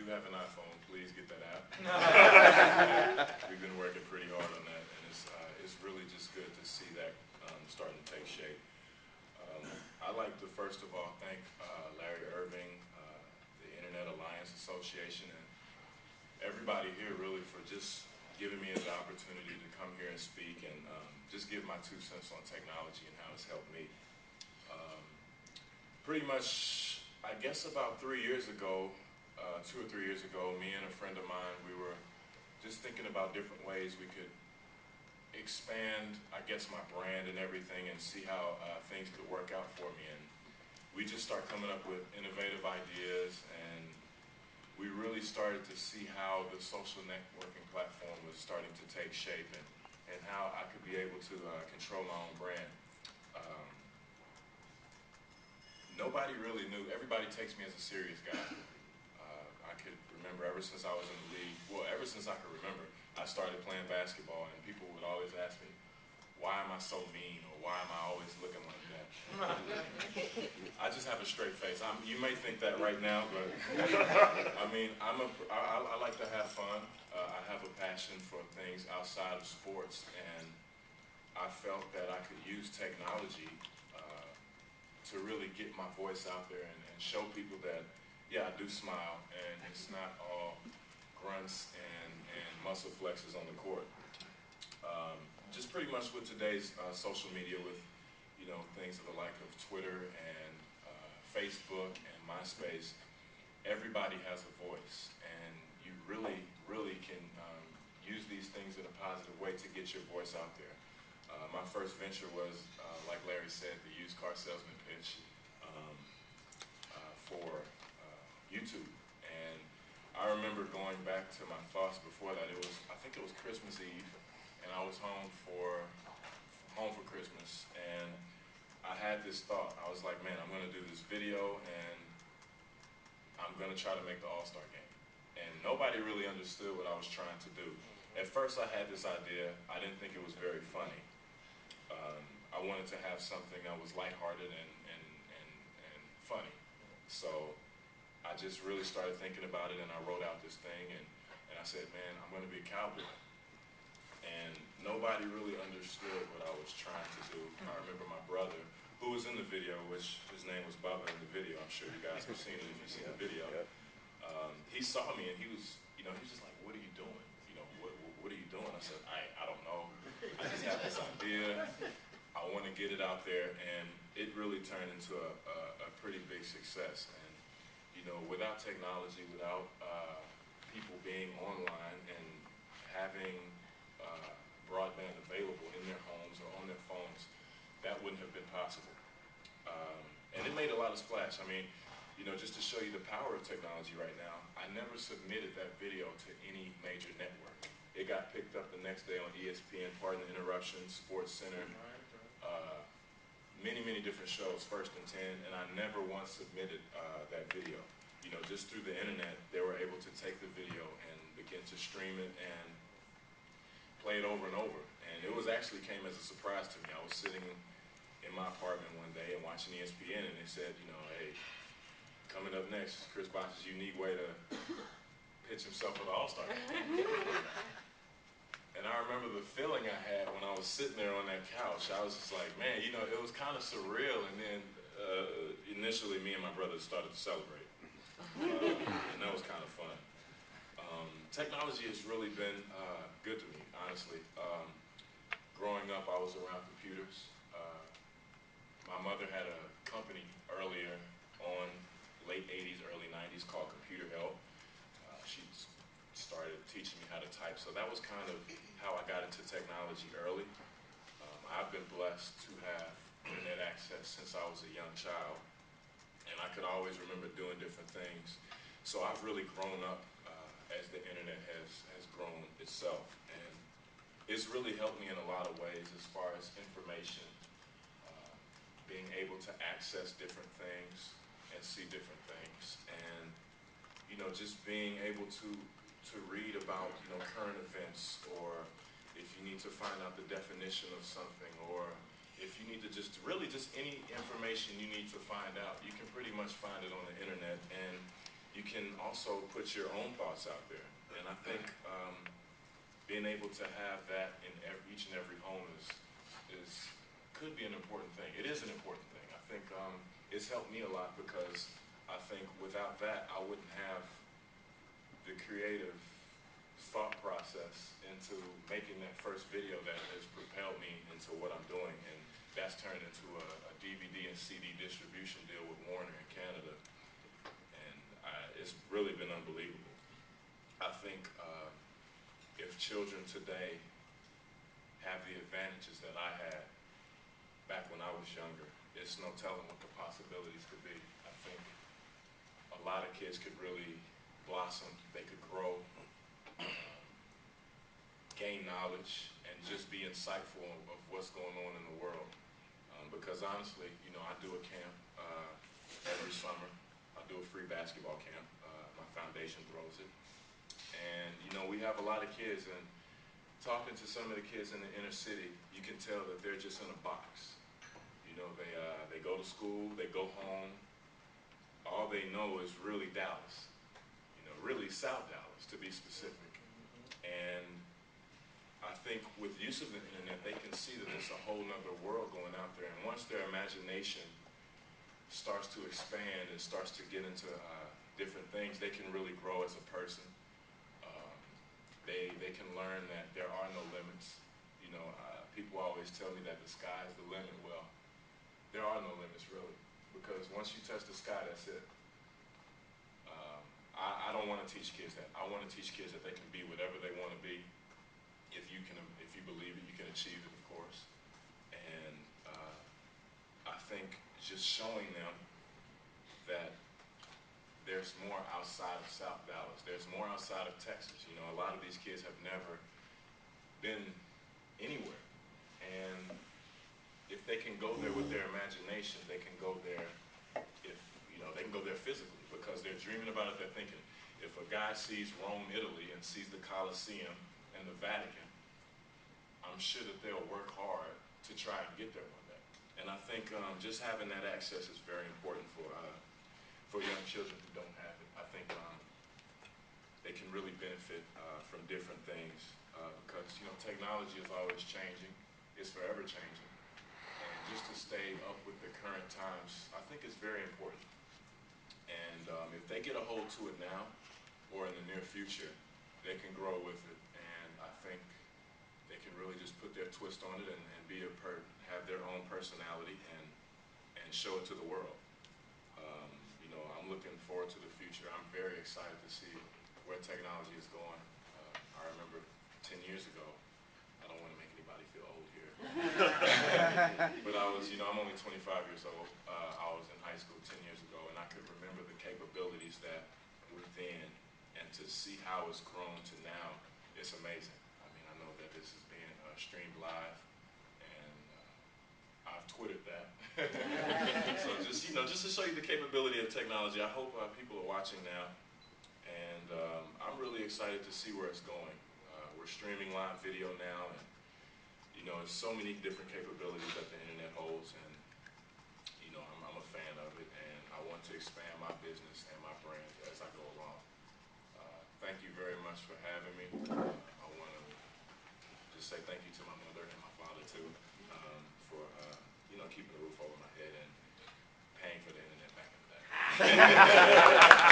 do have an iPhone, please get that app. We've been working pretty hard on that, and it's really just good to see that starting to take shape. I'd like to first of all thank Larry Irving, the Internet Alliance Association, and everybody here really for just giving me the opportunity to come here and speak and just give my 2 cents on technology and how it's helped me. Pretty much, I guess about 3 years ago, 2 or 3 years ago, me and a friend of mine, we were just thinking about different ways we could expand, I guess, my brand and everything and see how things could work out for me. And we just started coming up with innovative ideas, and we really started to see how the social networking platform was starting to take shape and how I could be able to control my own brand. Nobody really knew. Everybody takes me as a serious guy. I could remember ever since I was in the league, well, ever since I could remember, I started playing basketball, and people would always ask me, why am I so mean, or why am I always looking like that? I just have a straight face. You may think that right now, but I mean, I like to have fun. I have a passion for things outside of sports, and I felt that I could use technology to really get my voice out there and show people that, yeah, I do smile, and it's not all grunts and muscle flexes on the court. Just pretty much with today's social media, with things of the like of Twitter and Facebook and MySpace, everybody has a voice, and you really, really can use these things in a positive way to get your voice out there. My first venture was, like Larry said, the used car salesman pitch for YouTube. And I remember going back to my thoughts before that. I think it was Christmas Eve, and I was home for Christmas, and I had this thought. I was like, man, I'm going to do this video, and I'm going to try to make the All-Star game. And nobody really understood what I was trying to do. At first, I had this idea. I didn't think it was very funny. I wanted to have something that was lighthearted and funny. So I just really started thinking about it, and I wrote out this thing, and I said, man, I'm going to be a cowboy. And nobody really understood what I was trying to do. I remember my brother, who was in the video, which his name was Bubba in the video. I'm sure you guys have seen it if you've seen the video. He saw me, and he was just like, what are you doing? What are you doing? I said, I don't know. I just have this idea. I want to get it out there, and it really turned into a pretty big success. And without technology, without people being online and having broadband available in their homes or on their phones, that wouldn't have been possible. And it made a lot of splash. I mean, just to show you the power of technology right now, I never submitted that video to any major network. It got picked up the next day on ESPN, Pardon the Interruption, Sports Center, many different shows, First and 10, and I never once submitted that video. Just through the internet, they were able to take the video and begin to stream it and play it over and over. And it actually came as a surprise to me. I was sitting in my apartment one day and watching ESPN, and they said, hey, coming up next, Chris Bosh's unique way to pitch himself for the All-Star game. And I remember the feeling I had when I was sitting there on that couch. I was just like, man, it was kind of surreal. And then initially, me and my brother started to celebrate. And that was kind of fun. Technology has really been good to me, honestly. Growing up, I was around computers. My mother had a company earlier on, late 80s, early 90s, called Computer Help. She started teaching me how to type, so that was kind of how I got into technology early. I've been blessed to have internet access since I was a young child, and I could always remember doing different things. So I've really grown up as the internet has grown itself, and it's really helped me in a lot of ways as far as information, being able to access different things and see different things, and just being able to read about current events, or if you need to find out the definition of something, or if you need to just any information you need to find out, you can pretty much find it on the internet. And you can also put your own thoughts out there. And I think being able to have that in each and every home could be an important thing. It is an important thing. I think it's helped me a lot because I think without that, I wouldn't have the creative thought process into making that first video that has propelled me into what I'm doing. And that's turned into a DVD and CD distribution deal with Warner in Canada. And it's really been unbelievable. I think if children today have the advantages that I had back when I was younger, it's no telling what the possibilities could be. I think a lot of kids could really blossom, they could grow, gain knowledge, and just be insightful of what's going on in the world. Because honestly, you know, I do a camp every summer. I do a free basketball camp. My foundation throws it. And, you know, we have a lot of kids, and talking to some of the kids in the inner city, you can tell that they're just in a box. You know, they go to school, they go home. All they know is really Dallas. You know, really South Dallas, to be specific. And I think with use of the internet, they can see that there's a whole nother world going out there. And once their imagination starts to expand and starts to get into different things, they can really grow as a person. They can learn that there are no limits. You know, people always tell me that the sky is the limit. Well, there are no limits really, because once you touch the sky, that's it. I don't want to teach kids that. I want to teach kids that they can be whatever they want to be. If you believe it, you can achieve it, of course. And I think just showing them that there's more outside of South Dallas. There's more outside of Texas. You know, a lot of these kids have never been anywhere. And if they can go there with their imagination, they can go there they can go there physically, because they're dreaming about it. They're thinking, if a guy sees Rome, Italy, and sees the Colosseum and the Vatican, I'm sure that they'll work hard to try and get there one day. And I think just having that access is very important for young children who don't have it. I think they can really benefit from different things because, you know, technology is always changing. It's forever changing. And just to stay up with the current times, I think is very important. And if they get a hold to it now or in the near future, they can grow with it. And I think they can really just put their twist on it and have their own personality and show it to the world. You know, I'm looking forward to the future. I'm very excited to see where technology is going. I remember 10 years ago, I don't want to make anybody feel old here, but I'm only 25 years old. I was in high school 10 years ago, and I could remember the capabilities that were then, and to see how it's grown to now, it's amazing. I mean, I know that this is being streamed live, and I've Twittered that. So just to show you the capability of technology, I hope people are watching now, and I'm really excited to see where it's going. We're streaming live video now, and you know, there's so many different capabilities that the internet holds, and you know, I'm a fan of it, and I want to expand my business and my brand as I go along. Thank you very much for having me. I want to just say thank you to my mother and my father too, for keeping the roof over my head and paying for the internet back in the day.